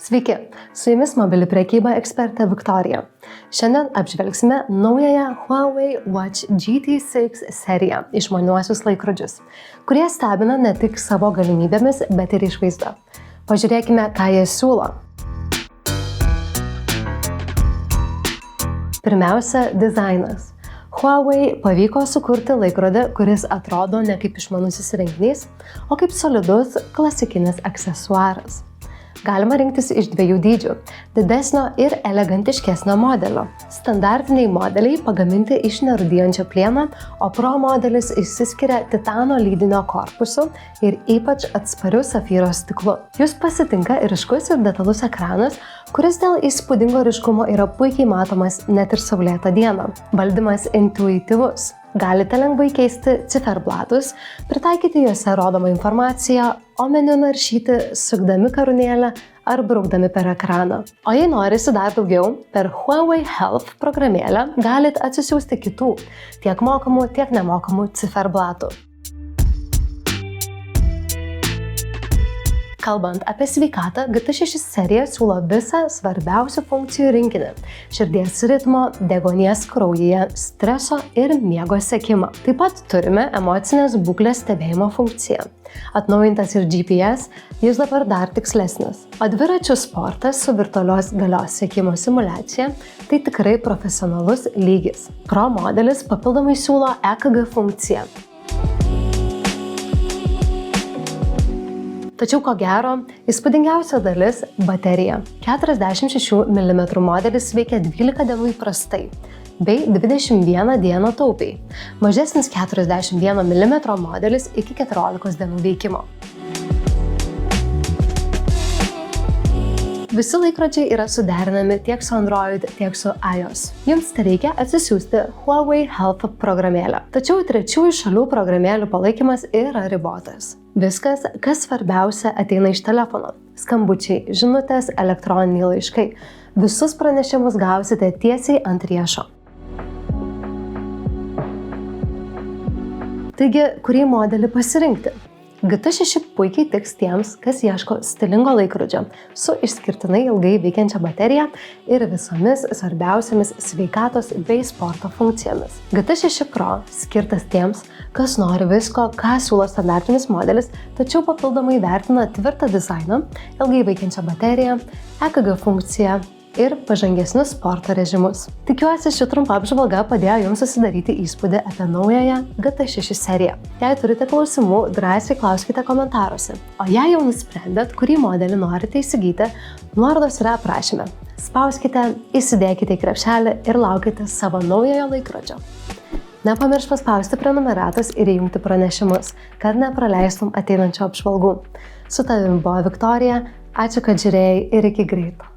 Sveiki, su jumis mobili prekyba ekspertė Viktorija. Šiandien apžvelgsime naująją Huawei Watch GT6 seriją išmaniuosius laikrodžius, kurie stebina ne tik savo galimybėmis, bet ir išvaizda. Pažiūrėkime, ką jie siūlo. Pirmiausia, dizainas. Huawei pavyko sukurti laikrodį, kuris atrodo ne kaip išmanusis įrenginys, o kaip solidus klasikinis aksesuaras. Galima rinktis iš dviejų dydžių – didesnio ir elegantiškesnio modelio. Standartiniai modeliai pagaminti iš nerūdijančio plieno, o Pro modelis išsiskiria titano lydinio korpusu ir ypač atspariu safyro stiklu. Jūs pasitinka ryškus ir detalus ekranas, kuris dėl įspūdingo ryškumo yra puikiai matomas net ir saulėtą dieną. Valdymas intuityvus. Galite lengvai keisti ciferblatus, pritaikyti juose rodomą informaciją, o meniu naršyti sukdami karūnėlę ar braukdami per ekraną. O jei norisi dar daugiau, per Huawei Health programėlę galite atsisiųsti kitų, tiek mokamų, tiek nemokamų ciferblatų. Kalbant apie sveikatą, GT6 serija siūlo visą svarbiausių funkcijų rinkinį – širdies ritmo, deguonies kraujyje, streso ir miego sekimą. Taip pat turime emocinės būklės stebėjimo funkciją. Atnaujintas ir GPS, jis dabar dar tikslesnis. O dviračių sportas su virtualios galios sekimo simuliacija – tai tikrai profesionalus lygis. Pro modelis papildomai siūlo EKG funkciją. Tačiau, ko gero, įspūdingiausia dalis – baterija. 46 mm modelis veikia 12 dienų įprastai, bei 21 dieną taupiai. Mažesnis 41 mm modelis iki 14 dienų veikimo. Visi laikrodžiai yra suderinami tiek su Android, tiek su iOS. Jums tereikia atsisiųsti Huawei Health programėlę. Tačiau trečiųjų šalių programėlių palaikymas yra ribotas. Viskas, kas svarbiausia, ateina iš telefono. Skambučiai, žinutės, elektroniniai laiškai. Visus pranešimus gausite tiesiai ant riešo. Taigi, kurį modelį pasirinkti? GT6 puikiai tiks tiems, kas ieško stilingo laikrodžio su išskirtinai ilgai veikiančia baterija ir visomis svarbiausiamis sveikatos bei sporto funkcijomis. GT6 Pro skirtas tiems, kas nori visko, ką siūlo standartinis modelis, tačiau papildomai vertina tvirtą dizainą, ilgai veikiančią bateriją, EKG funkciją ir pažangesnius sporto režimus. Tikiuosi, ši trumpa apžvalga padėjo jums susidaryti įspūdį apie naująją GT6 seriją. Jei turite klausimų, drąsiai klauskite komentaruose. O jei jau nusprendėt, kurį modelį norite įsigyti, nuorodos yra aprašyme. Spauskite, įsidėkite į krepšelį ir laukite savo naujojo laikrodžio. Nepamiršk paspausti prenumeratos ir įjungti pranešimus, kad nepraleistum ateinančio apžvalgų. Su tavimi buvo Viktorija, ačiū, kad žiūrėjai ir iki greito.